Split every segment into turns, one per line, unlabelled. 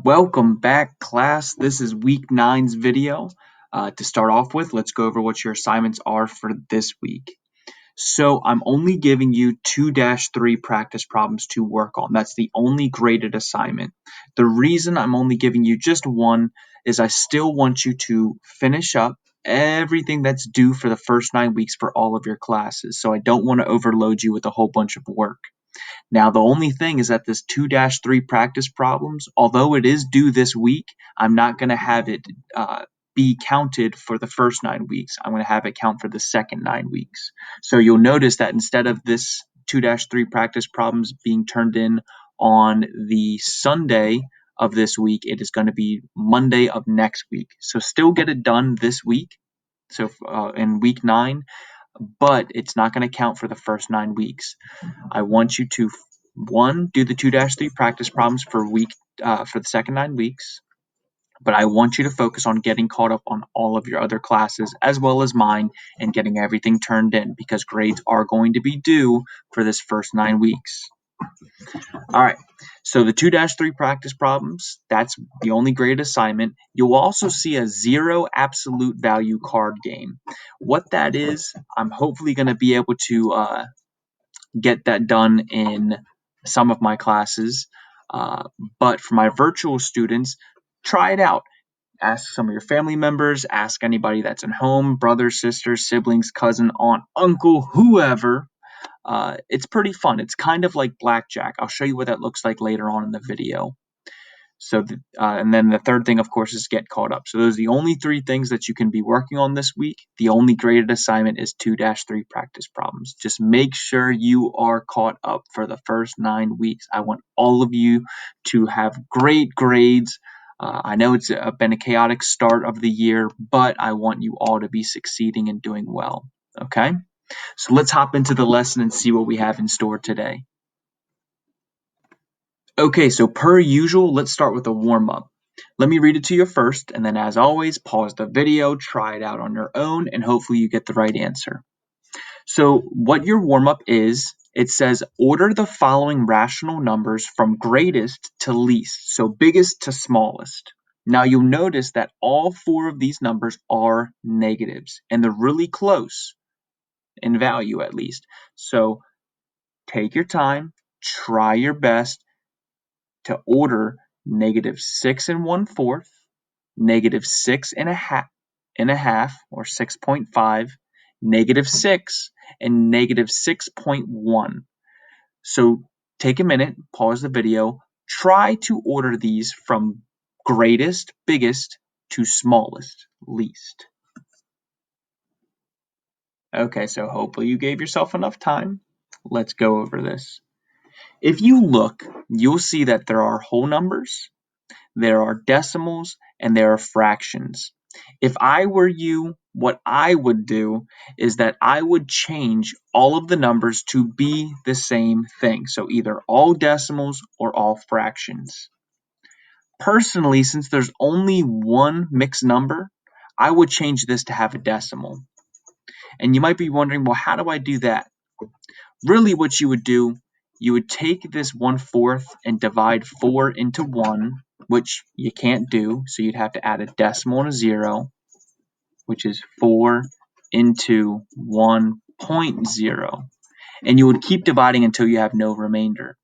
Welcome back, class. This is week 9's video. To start off with, let's go over what your assignments are for this week. So I'm only giving you 2-3 practice problems to work on. That's the only graded assignment. The reason I'm only giving you just one is I still want you to finish up everything that's due for the first 9 weeks for all of your classes. So I don't want to overload you with a whole bunch of work. Now, the only thing is that this 2-3 practice problems, although it is due this week, I'm not going to have it be counted for the first 9 weeks. I'm going to have it count for the second 9 weeks. So you'll notice that instead of this 2-3 practice problems being turned in on the Sunday of this week, it is going to be Monday of next week. So still get it done this week. So in week 9, but it's not going to count for the first 9 weeks. I want you to, one, do the 2-3 practice problems for the second 9 weeks, but I want you to focus on getting caught up on all of your other classes as well as mine and getting everything turned in because grades are going to be due for this first 9 weeks. All right, so the 2-3 practice problems, that's the only graded assignment. You'll also see a 0 absolute value card game. What that is, I'm hopefully going to be able to get that done in some of my classes. But for my virtual students, try it out. Ask some of your family members, ask anybody that's at home, brothers, sisters, siblings, cousin, aunt, uncle, whoever. It's pretty fun. It's kind of like blackjack. I'll show you what that looks like later on in the video. So, and then the third thing, of course, is get caught up. So those are the only 3 things that you can be working on this week. The only graded assignment is 2-3 practice problems. Just make sure you are caught up for the first 9 weeks. I want all of you to have great grades. I know it's been a chaotic start of the year, but I want you all to be succeeding and doing well. Okay? So let's hop into the lesson and see what we have in store today. Okay, so per usual, let's start with a warm-up. Let me read it to you first, and then as always, pause the video, try it out on your own, and hopefully you get the right answer. So what your warm-up is, it says order the following rational numbers from greatest to least, so biggest to smallest. Now you'll notice that all 4 of these numbers are negatives, and they're really close in value at least. So take your time, try your best to order -6 1/4, -6 1/2 or 6.5, -6, and -6.1. So take a minute, pause the video, try to order these from greatest, biggest, to smallest, least. Okay, so hopefully you gave yourself enough time. Let's go over this. If you look, you'll see that there are whole numbers, there are decimals, and there are fractions. If I were you, what I would do is that I would change all of the numbers to be the same thing. So either all decimals or all fractions. Personally, since there's only one mixed number, I would change this to have a decimal. And you might be wondering, well, how do I do that? Really what you would do, you would take this 1/4 and divide 4 into 1, which you can't do, so you'd have to add a decimal and a 0, which is 4 into 1.0. And you would keep dividing until you have no remainder.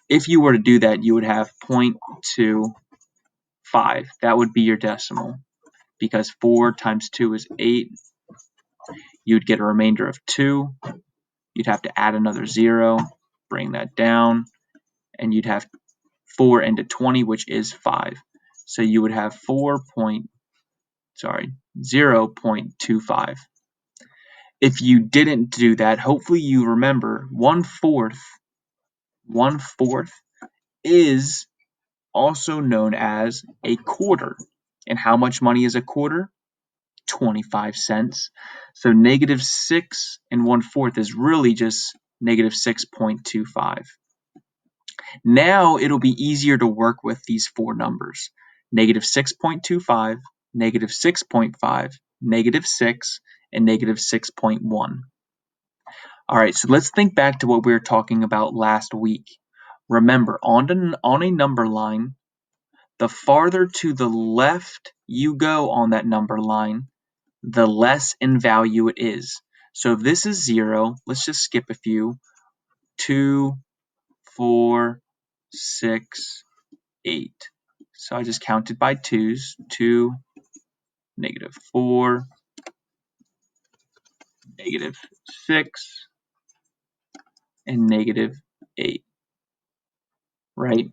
If you were to do that, you would have 0.25. That would be your decimal. Because 4 times 2 is 8, you'd get a remainder of 2. You'd have to add another 0, bring that down, and you'd have 4 into 20, which is 5. So you would have 0.25. If you didn't do that, hopefully you remember 1/4 is also known as a quarter. And how much money is a quarter? 25 cents. So -6 1/4 is really just -6.25. Now it'll be easier to work with these 4 numbers. -6.25, -6.5, -6, and -6.1. Alright, so let's think back to what we were talking about last week. Remember, on a number line, the farther to the left you go on that number line, the less in value it is. So if this is 0, let's just skip a few. 2, 4, 6, 8. So I just counted by 2's. 2, -4, -6, and -8, right?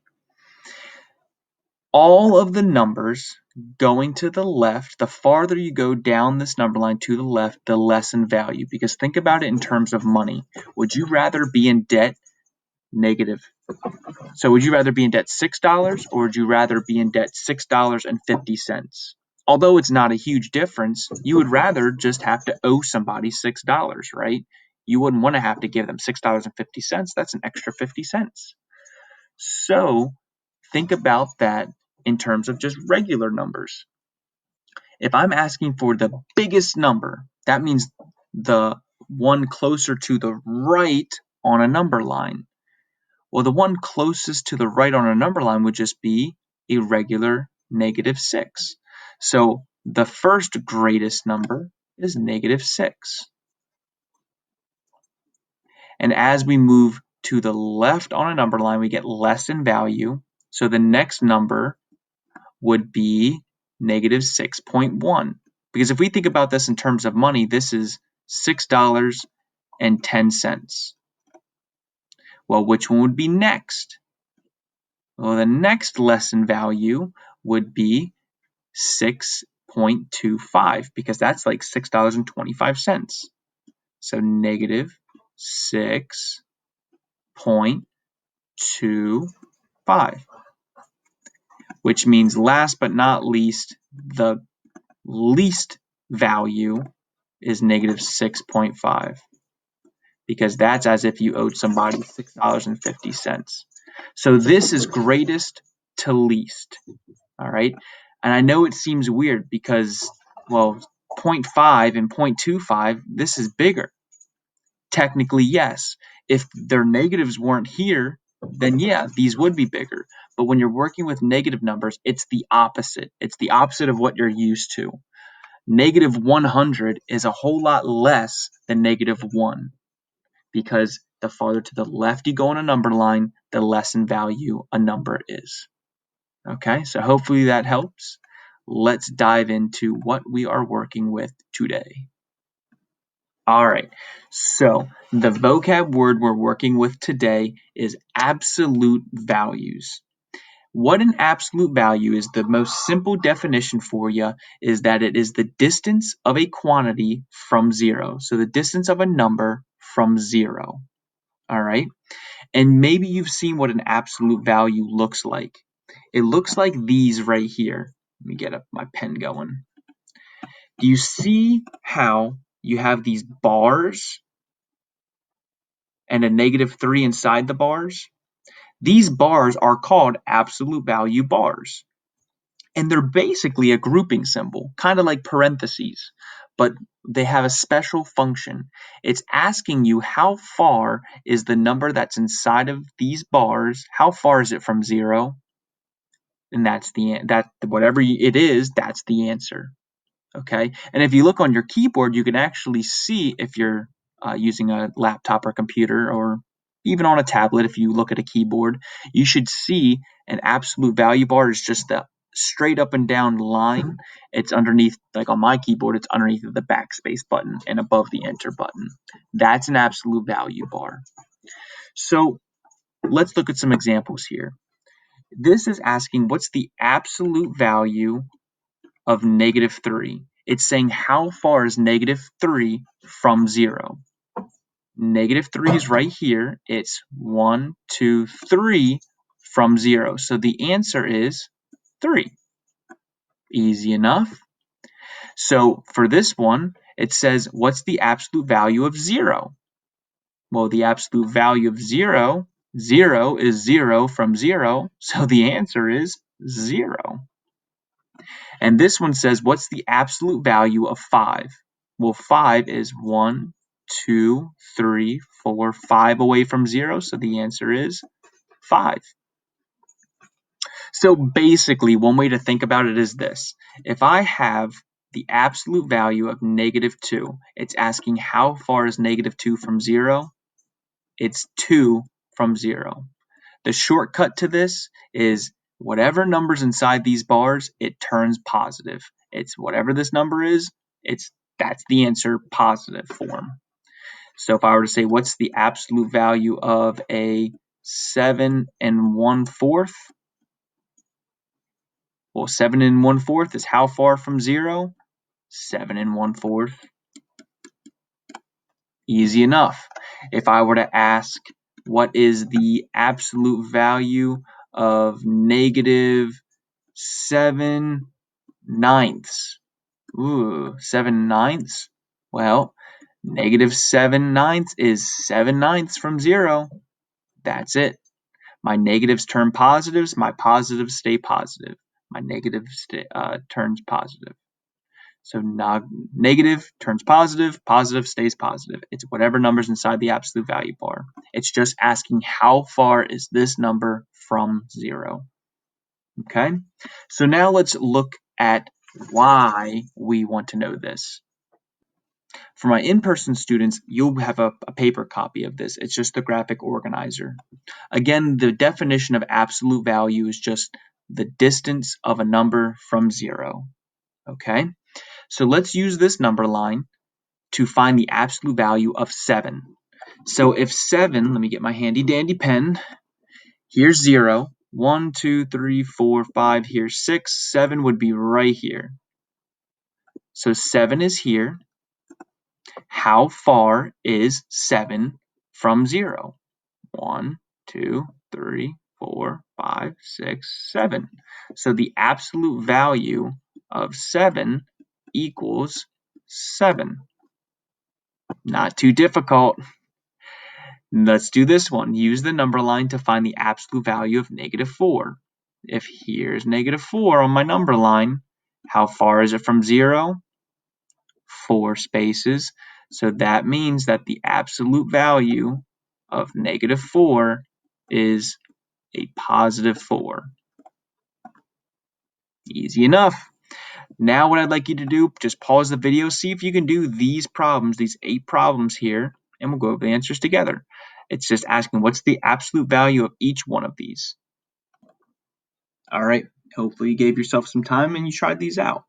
All of the numbers going to the left, the farther you go down this number line to the left, the less in value. Because think about it in terms of money. Would you rather be in debt negative? So would you rather be in debt $6 or would you rather be in debt $6.50? Although it's not a huge difference, you would rather just have to owe somebody $6, right? You wouldn't want to have to give them $6.50. That's an extra 50 cents. So think about that in terms of just regular numbers. If I'm asking for the biggest number, that means the one closer to the right on a number line. Well, the one closest to the right on a number line would just be a regular -6. So the first greatest number is -6. And as we move to the left on a number line, we get less in value. So the next number would be -6.1. Because if we think about this in terms of money, this is $6.10. Well, which one would be next? Well, the next less in value would be 6.25 because that's like $6.25. So -6.25, which means last but not least, the least value is -6.5 because that's as if you owed somebody $6.50. So this is greatest to least, all right? And I know it seems weird because, well, 0.5 and 0.25, this is bigger. Technically, yes. If their negatives weren't here, then yeah, these would be bigger. But when you're working with negative numbers, it's the opposite. It's the opposite of what you're used to. -100 is a whole lot less than -1 because the farther to the left you go on a number line, the less in value a number is. Okay, so hopefully that helps. Let's dive into what we are working with today. All right, so the vocab word we're working with today is absolute values. What an absolute value is, the most simple definition for you is that it is the distance of a quantity from 0. So the distance of a number from 0. All right, and maybe you've seen what an absolute value looks like. It looks like these right here. Let me get up my pen going. Do you see how you have these bars and a -3 inside the bars? These bars are called absolute value bars. And they're basically a grouping symbol, kind of like parentheses, but they have a special function. It's asking you how far is the number that's inside of these bars, how far is it from 0? And that's whatever it is, that's the answer. Okay, and if you look on your keyboard, you can actually see, if you're using a laptop or computer, or even on a tablet, if you look at a keyboard, you should see an absolute value bar is just the straight up and down line. It's underneath, like on my keyboard, it's underneath the backspace button and above the enter button. That's an absolute value bar. So let's look at some examples here. This is asking what's the absolute value of -3. It's saying how far is -3 from 0. -3 is right here. It's 1, 2, 3 from 0. So the answer is 3. Easy enough. So for this one, it says what's the absolute value of 0? Well, the absolute value of 0 is 0 from 0. So the answer is 0. And this one says, what's the absolute value of 5? Well, 5 is 1, 2, 3, 4, 5 away from 0, so the answer is 5. So basically, one way to think about it is this. If I have the absolute value of -2, it's asking how far is -2 from 0? It's 2 from 0. The shortcut to this is whatever number's inside these bars, it turns positive. It's whatever this number is, that's the answer, positive form. So if I were to say what's the absolute value of a 7 1/4? Well, 7 1/4 is how far from 0? 7 1/4. Easy enough. If I were to ask what is the absolute value of -7/9? Ooh, 7/9? Well, -7/9 is 7/9 from 0. That's it. My negatives turn positives, my positives stay positive. My negative turns positive. So negative turns positive, positive stays positive. It's whatever number's inside the absolute value bar. It's just asking how far is this number from 0. Okay, so now let's look at why we want to know this. For my in-person students, you'll have a paper copy of this. It's just the graphic organizer. Again, the definition of absolute value is just the distance of a number from 0. Okay, so let's use this number line to find the absolute value of 7. So if 7, let me get my handy dandy pen. Here's 0. 1, 2, 3, 4, 5. Here's 6. 7 would be right here. So 7 is here. How far is 7 from 0? 1, 2, 3, 4, 5, 6, 7. So the absolute value of 7 equals 7. Not too difficult. Let's do this one. Use the number line to find the absolute value of -4. If here's -4 on my number line, how far is it from 0? 4 spaces. So that means that the absolute value of -4 is a +4. Easy enough. Now what I'd like you to do, just pause the video, see if you can do these problems, these 8 problems here, and we'll go over the answers together. It's just asking what's the absolute value of each one of these. All right, hopefully you gave yourself some time and you tried these out.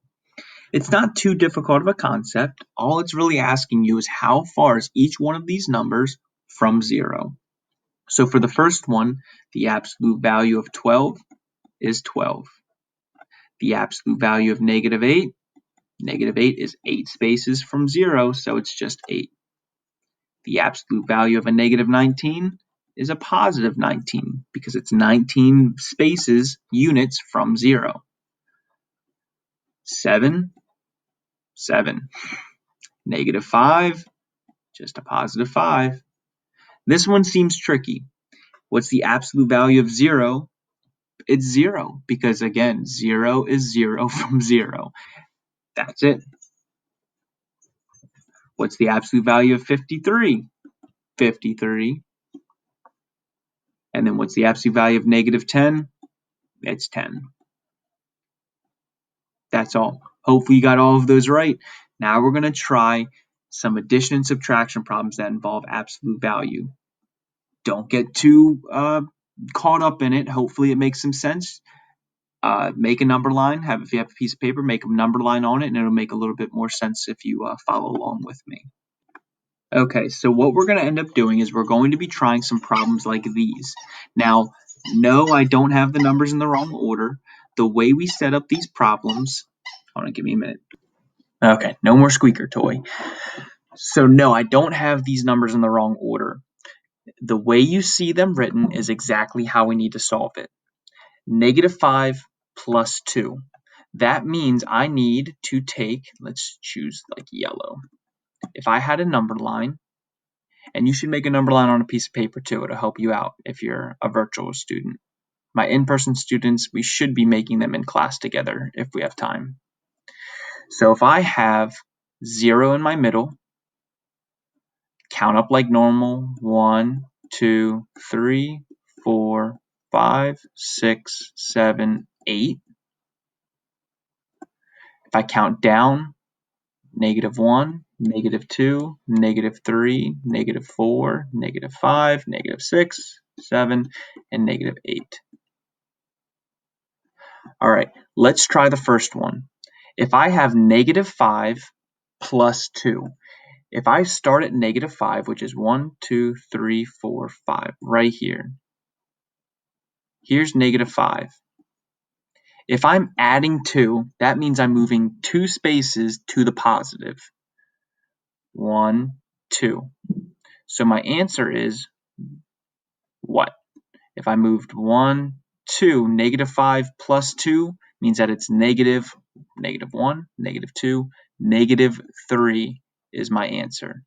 It's not too difficult of a concept. All it's really asking you is how far is each one of these numbers from 0. So for the first one, the absolute value of 12 is 12. The absolute value of -8, -8 is 8 spaces from 0, so it's just 8. The absolute value of a -19 is a +19 because it's 19 spaces, units from 0. 7, 7. -5, just a +5. This one seems tricky. What's the absolute value of 0? It's 0 because, again, 0 is 0 from 0. That's it. What's the absolute value of 53? 53. And then what's the absolute value of -10? It's 10. That's all. Hopefully you got all of those right. Now we're going to try some addition and subtraction problems that involve absolute value. Don't get too caught up in it. Hopefully it makes some sense. Make a number line. If you have a piece of paper, make a number line on it, and it'll make a little bit more sense if you follow along with me. Okay, so what we're going to end up doing is we're going to be trying some problems like these. Now, no, I don't have the numbers in the wrong order. The way we set up these problems, hold on, give me a minute. Okay, no more squeaker toy. So no, I don't have these numbers in the wrong order. The way you see them written is exactly how we need to solve it. -5 plus 2. That means I need to take, let's choose like yellow. If I had a number line, and you should make a number line on a piece of paper too, it'll help you out if you're a virtual student. My in-person students, we should be making them in class together if we have time. So if I have 0 in my middle, count up like normal, 1, 2, 3, 4, 5, 6, 7, 8. If I count down, -1, -2, -3, -4, -5, -6, 7, and -8. All right, let's try the first one. If I have -5 plus 2, if I start at -5, which is 1, 2, 3, 4, 5, right here, here's -5. If I'm adding 2, that means I'm moving 2 spaces to the positive. 1, 2. So my answer is what? If I moved 1, 2, -5 plus 2 means that it's negative, -1, -2, -3 is my answer.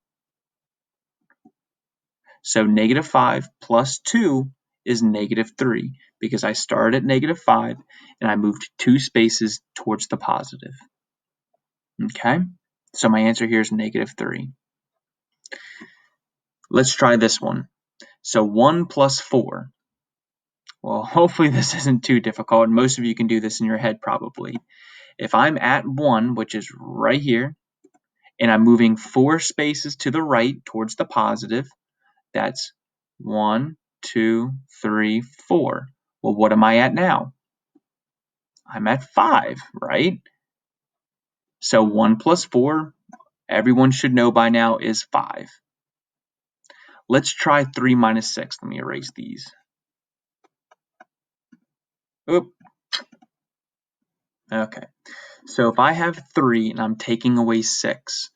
So -5 plus 2 is -3 because I started at -5 and I moved 2 spaces towards the positive. Okay, so my answer here is -3. Let's try this one. So 1 plus 4. Well, hopefully this isn't too difficult, and most of you can do this in your head probably. If I'm at 1, which is right here, and I'm moving 4 spaces to the right towards the positive, that's 1, 2, 3, 4. Well, what am I at now? I'm at 5, right? So 1 plus 4, everyone should know by now, is 5. Let's try 3 minus 6. Let me erase these. Oop. Okay. So if I have 3 and I'm taking away 6,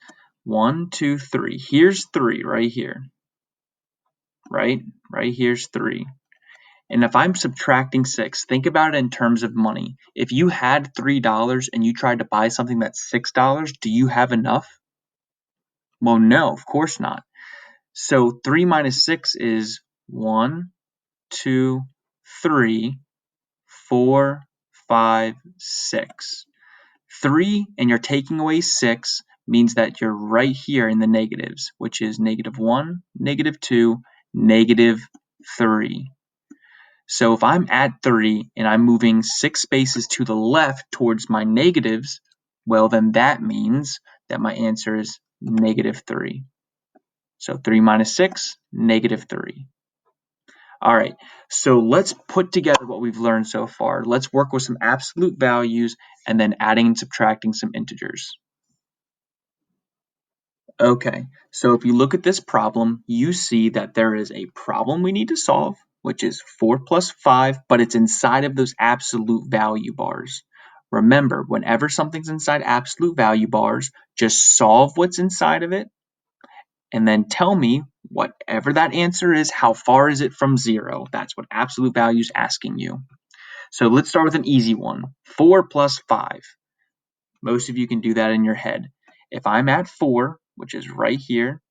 1, 2, 3. Here's 3 right here. Right here's 3. And if I'm subtracting 6, think about it in terms of money. If you had $3 and you tried to buy something that's $6, do you have enough? Well, no, of course not. So 3 minus 6 is 1, 2, 3, 4, 5, 6. 3 and you're taking away 6 means that you're right here in the negatives, which is -1, -2, -3. So if I'm at 3 and I'm moving 6 spaces to the left towards my negatives, well, then that means that my answer is -3. So 3 minus 6, -3. All right, so let's put together what we've learned so far. Let's work with some absolute values and then adding and subtracting some integers. Okay, so if you look at this problem, you see that there is a problem we need to solve, which is 4 plus 5, but it's inside of those absolute value bars. Remember, whenever something's inside absolute value bars, just solve what's inside of it, and then tell me, whatever that answer is, how far is it from 0? That's what absolute value is asking you. So let's start with an easy one, 4 plus 5. Most of you can do that in your head. If I'm at 4, which is right here,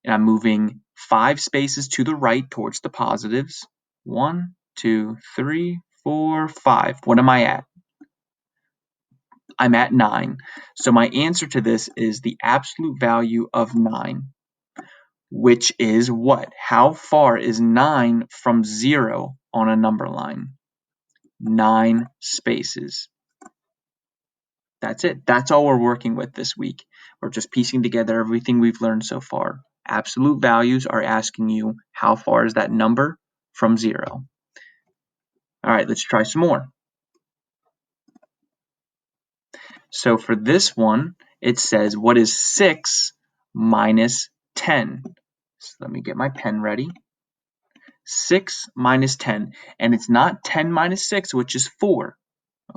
and I'm moving 5 spaces to the right towards the positives, 1, 2, 3, 4, 5. What am I at? I'm at 9. So my answer to this is the absolute value of 9, which is what? How far is 9 from 0 on a number line? 9 spaces. That's it. That's all we're working with this week. We're just piecing together everything we've learned so far. Absolute values are asking you how far is that number from 0. All right, let's try some more. So for this one, it says, what is 6 minus 10? So let me get my pen ready. 6 minus 10, and it's not 10 minus 6, which is 4.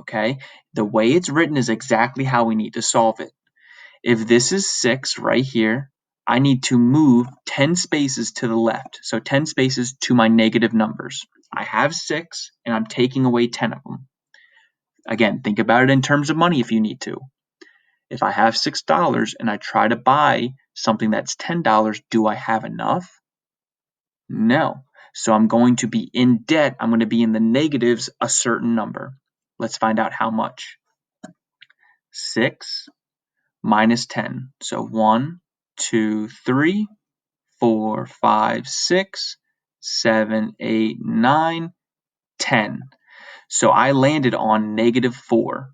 Okay, the way it's written is exactly how we need to solve it. If this is 6 right here, I need to move 10 spaces to the left, so 10 spaces to my negative numbers. I have 6, and I'm taking away 10 of them. Again, think about it in terms of money if you need to. If I have $6 and I try to buy something that's $10, do I have enough? No. So I'm going to be in debt. I'm going to be in the negatives a certain number. Let's find out how much. 6 minus 10. So 1, 2, 3, 4, 5, 6, 7, 8, 9, 10. So I landed on -4.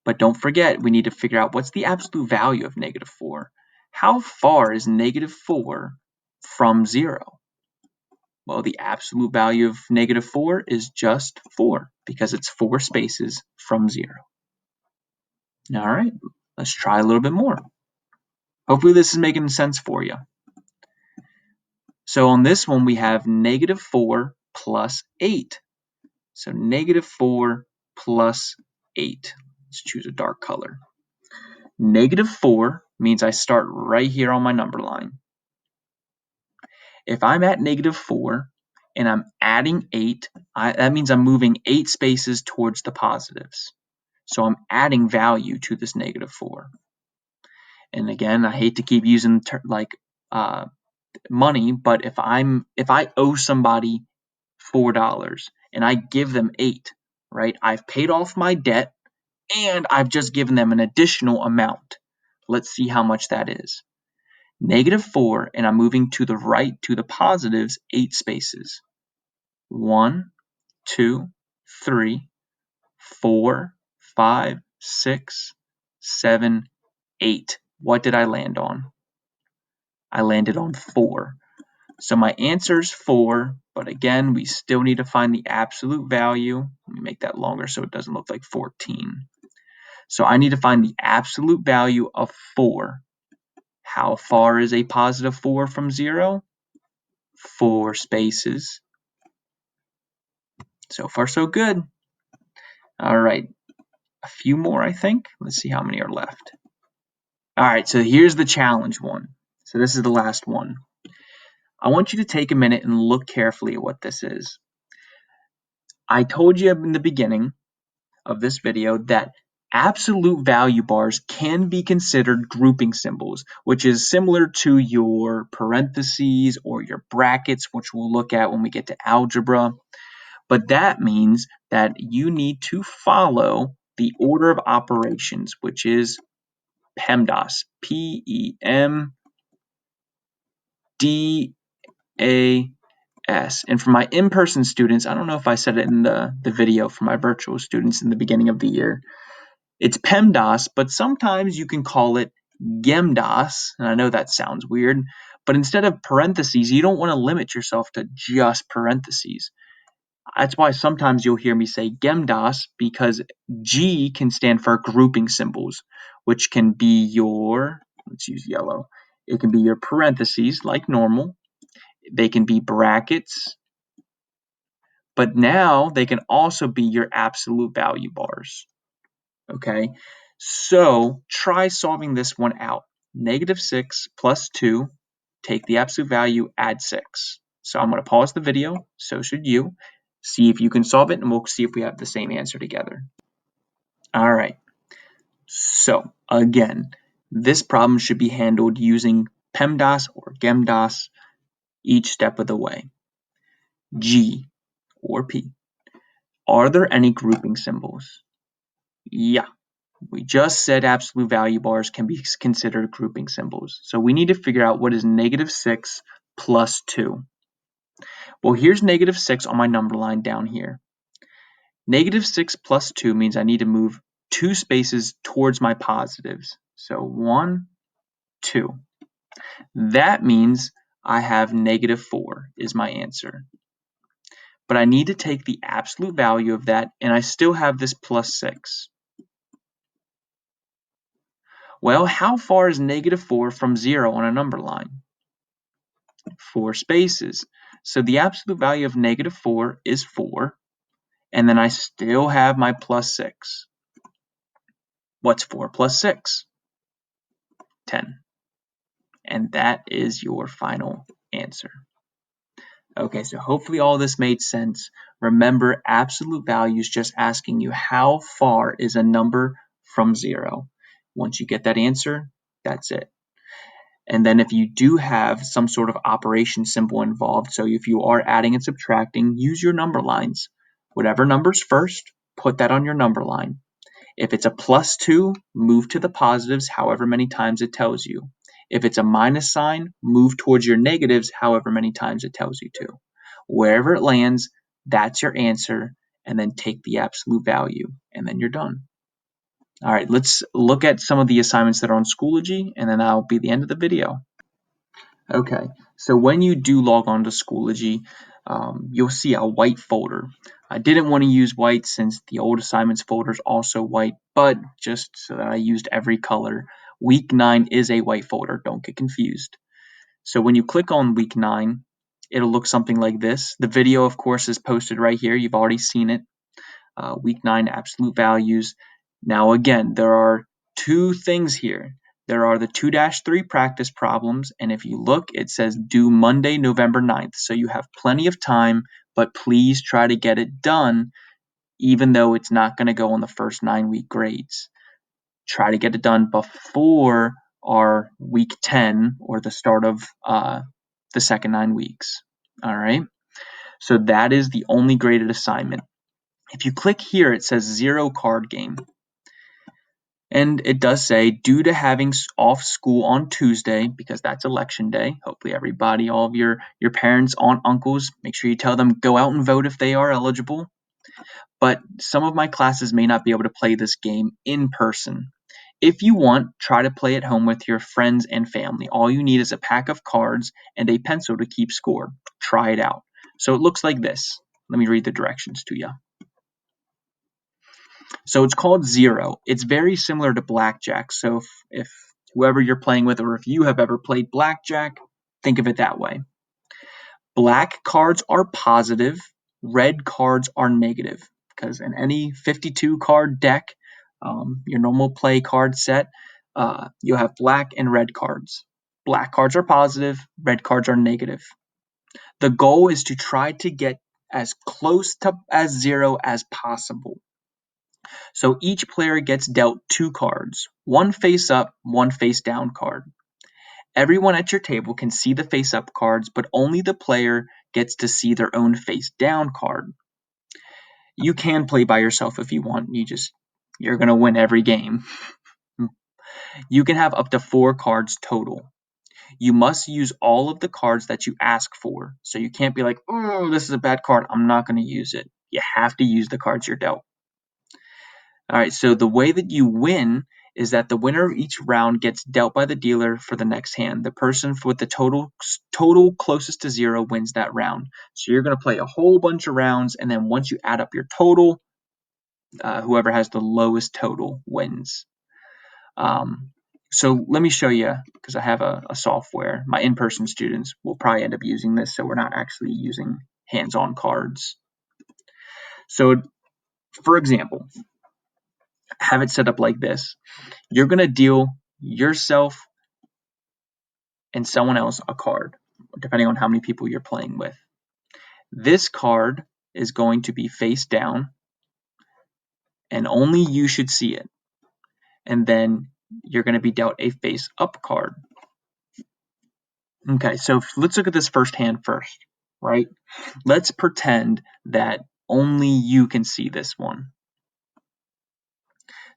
But don't forget, we need to figure out what's the absolute value of -4. How far is -4 from 0? Well, the absolute value of -4 is just 4 because it's 4 spaces from 0. All right, let's try a little bit more. Hopefully this is making sense for you. So on this one, we have -4 plus 8. So -4 plus 8. Let's choose a dark color. -4 means I start right here on my number line. If I'm at -4 and I'm adding 8, that means I'm moving 8 spaces towards the positives. So I'm adding value to this -4. And again, I hate to keep using money, but if I owe somebody $4 and I give them 8, right? I've paid off my debt and I've just given them an additional amount. Let's see how much that is. -4, and I'm moving to the right to the positives 8 spaces. 1, 2, 3, 4, 5, 6, 7, 8. What did I land on? I landed on 4. So my answer is 4, but again, we still need to find the absolute value. Let me make that longer so it doesn't look like 14. So I need to find the absolute value of 4. How far is a positive 4 from 0? 4 spaces. So far, so good. All right, a few more, I think. Let's see how many are left. All right, so here's the challenge one. So this is the last one. I want you to take a minute and look carefully at what this is. I told you in the beginning of this video that absolute value bars can be considered grouping symbols, which is similar to your parentheses or your brackets, which we'll look at when we get to algebra. But that means that you need to follow the order of operations, which is PEMDAS, P-E-M-D-A-S. And for my in-person students, I don't know if I said it in the video for my virtual students in the beginning of the year, it's PEMDAS, but sometimes you can call it GEMDAS, and I know that sounds weird, but instead of parentheses, you don't want to limit yourself to just parentheses. That's why sometimes you'll hear me say GEMDAS, because G can stand for grouping symbols, which can be your, let's use yellow, it can be your parentheses like normal, they can be brackets, but now they can also be your absolute value bars. Okay, so try solving this one out. -6 plus 2, take the absolute value, add 6. So I'm going to pause the video, so should you. See if you can solve it, and we'll see if we have the same answer together. All right, so again, this problem should be handled using PEMDAS or GEMDAS each step of the way. G or P. Are there any grouping symbols? Yeah. We just said absolute value bars can be considered grouping symbols. So we need to figure out what is -6 plus 2. Well, here's -6 on my number line down here. -6 plus 2 means I need to move 2 spaces towards my positives. So 1, 2. That means I have -4 is my answer. But I need to take the absolute value of that, and I still have this plus 6. Well, how far is -4 from 0 on a number line? 4 spaces. So the absolute value of -4 is 4, and then I still have my plus 6. What's 4 plus 6? 10. And that is your final answer. Okay, so hopefully all this made sense. Remember, absolute value is just asking you how far is a number from 0. Once you get that answer, that's it. And then if you do have some sort of operation symbol involved, so if you are adding and subtracting, use your number lines. Whatever number's first, put that on your number line. If it's a plus 2, move to the positives however many times it tells you. If it's a minus sign, move towards your negatives however many times it tells you to. Wherever it lands, that's your answer, and then take the absolute value, and then you're done. All right, let's look at some of the assignments that are on Schoology, and then that'll be the end of the video. Okay, so when you do log on to Schoology, you'll see a white folder. I didn't want to use white since the old assignments folder is also white, but just so that I used every color. Week 9 is a white folder, don't get confused. So when you click on week 9, it'll look something like this. The video, of course, is posted right here. You've already seen it. Week 9 absolute values. Now again, there are two things here. There are the 2-3 practice problems, and if you look, it says due Monday, November 9th. So you have plenty of time, but please try to get it done, even though it's not going to go on the first 9-week grades. Try to get it done before our week 10 or the start of the second 9 weeks. All right. So that is the only graded assignment. If you click here, it says 0 card game. And it does say, due to having off school on Tuesday, because that's election day, hopefully everybody, all of your parents, aunt, uncles, make sure you tell them go out and vote if they are eligible. But some of my classes may not be able to play this game in person. If you want, try to play at home with your friends and family. All you need is a pack of cards and a pencil to keep score. Try it out. So it looks like this. Let me read the directions to you. So it's called 0. It's very similar to blackjack. So if whoever you're playing with, or if you have ever played blackjack, think of it that way. Black cards are positive, red cards are negative, because in any 52 card deck, your normal play card set, you'll have black and red cards. Black cards are positive, red cards are negative. The goal is to try to get as close to as 0 as possible. So each player gets dealt 2 cards, one face up, one face down card. Everyone at your table can see the face up cards, but only the player gets to see their own face down card. You can play by yourself if you want. You're going to win every game. You can have up to 4 cards total. You must use all of the cards that you ask for. So you can't be like, oh, this is a bad card, I'm not going to use it. You have to use the cards you're dealt. All right, so the way that you win is that the winner of each round gets dealt by the dealer for the next hand. The person with the total closest to 0 wins that round. So you're going to play a whole bunch of rounds, and then once you add up your total, whoever has the lowest total wins. So let me show you, because I have a software. My in-person students will probably end up using this, so we're not actually using hands-on cards. So, for example, have it set up like this. You're going to deal yourself and someone else a card, depending on how many people you're playing with. This card is going to be face down, and only you should see it. And then you're going to be dealt a face up card. Okay, so let's look at this first hand first, right? Let's pretend that only you can see this one.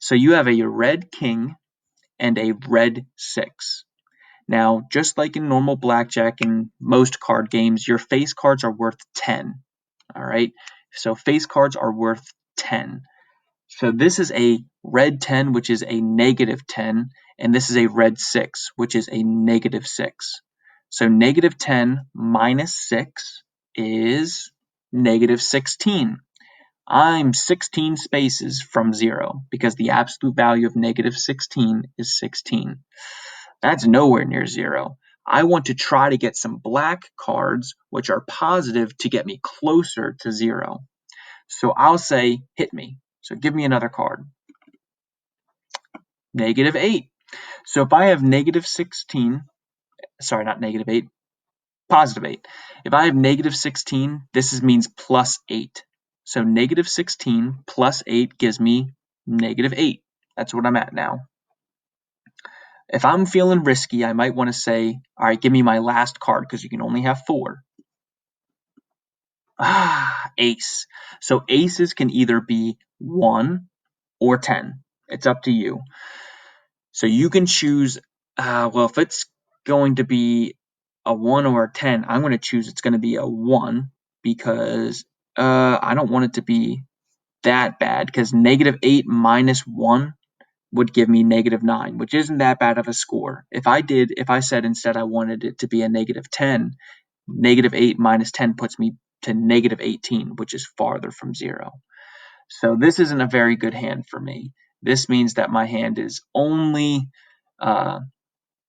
So you have a red king and a red 6. Now, just like in normal blackjack and most card games, your face cards are worth 10. All right, so face cards are worth 10. So this is a red 10, which is a negative 10, and this is a red 6, which is a negative 6. So negative 10 minus 6 is negative 16. I'm 16 spaces from 0 because the absolute value of negative 16 is 16. That's nowhere near 0. I want to try to get some black cards, which are positive, to get me closer to 0. So I'll say, hit me. So give me another card. Negative 8. So if I have negative 16, sorry, not negative 8, positive 8. If I have negative 16, this means plus 8. So negative 16 plus 8 gives me negative 8. That's what I'm at now. If I'm feeling risky, I might want to say, all right, give me my last card because you can only have 4. Ace. So aces can either be 1 or 10. It's up to you. So you can choose, well, if it's going to be a 1 or a 10, I'm going to choose it's going to be a 1 because I don't want it to be that bad, because -8 minus 1 would give me -9, which isn't that bad of a score. If I said instead I wanted it to be a -10, -8 minus 10 puts me to -18, which is farther from 0. So this isn't a very good hand for me. This means that my hand is only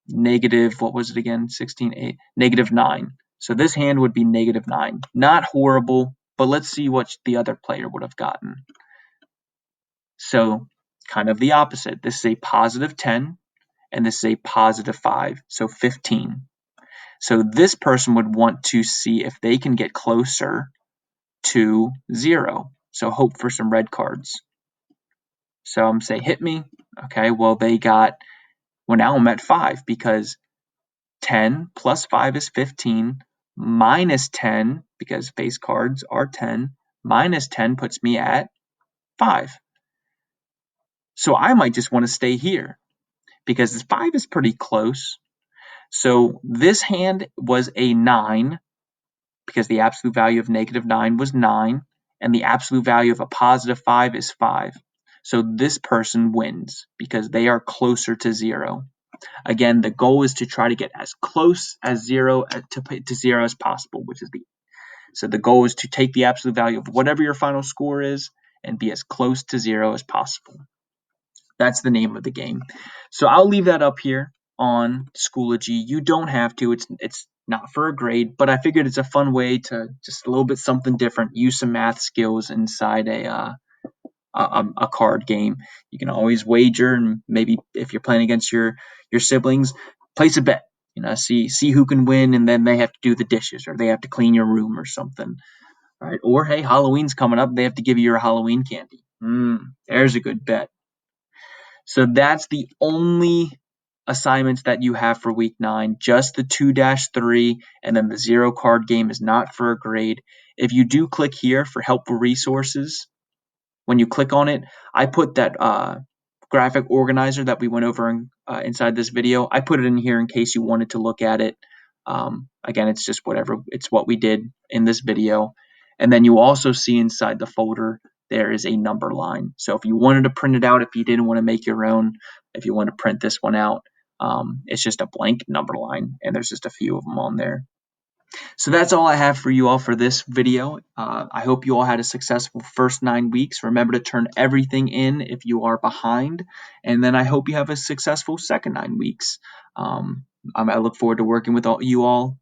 negative, what was it again? 16, 8, -9. So this hand would be -9. Not horrible, but let's see what the other player would have gotten. So kind of the opposite. This is a +10, and this is a +5, so 15. So this person would want to see if they can get closer to 0. So hope for some red cards. So I'm saying hit me. Okay, well now I'm at 5, because 10 plus 5 is 15, minus 10, because face cards are 10, minus 10 puts me at 5. So I might just want to stay here, because this 5 is pretty close. So this hand was a 9, because the absolute value of -9 was 9, and the absolute value of a +5 is 5. So this person wins, because they are closer to 0. Again, the goal is to try to get as close as 0 to 0 as possible, so the goal is to take the absolute value of whatever your final score is and be as close to 0 as possible. That's the name of the game. So I'll leave that up here on Schoology. You don't have to. It's not for a grade, but I figured it's a fun way to just a little bit something different, use some math skills inside a card game. You can always wager, and maybe if you're playing against your siblings, place a bet. See who can win, and then they have to do the dishes, or they have to clean your room or something. Right? Or hey, Halloween's coming up, they have to give you your Halloween candy. There's a good bet. So that's the only assignments that you have for week 9, just the 2-3, and then the 0 card game is not for a grade. If you do click here for helpful resources, when you click on it, I put that graphic organizer that we went over inside this video. I put it in here in case you wanted to look at it. Again, it's just whatever. It's what we did in this video. And then you also see inside the folder, there is a number line. So if you wanted to print it out, if you didn't want to make your own, if you want to print this one out, it's just a blank number line, and there's just a few of them on there. So that's all I have for you all for this video. I hope you all had a successful first 9 weeks. Remember to turn everything in if you are behind. And then I hope you have a successful second 9 weeks. I look forward to working with you all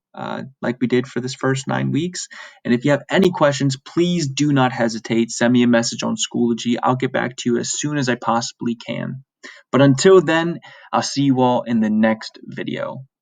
like we did for this first 9 weeks. And if you have any questions, please do not hesitate. Send me a message on Schoology. I'll get back to you as soon as I possibly can. But until then, I'll see you all in the next video.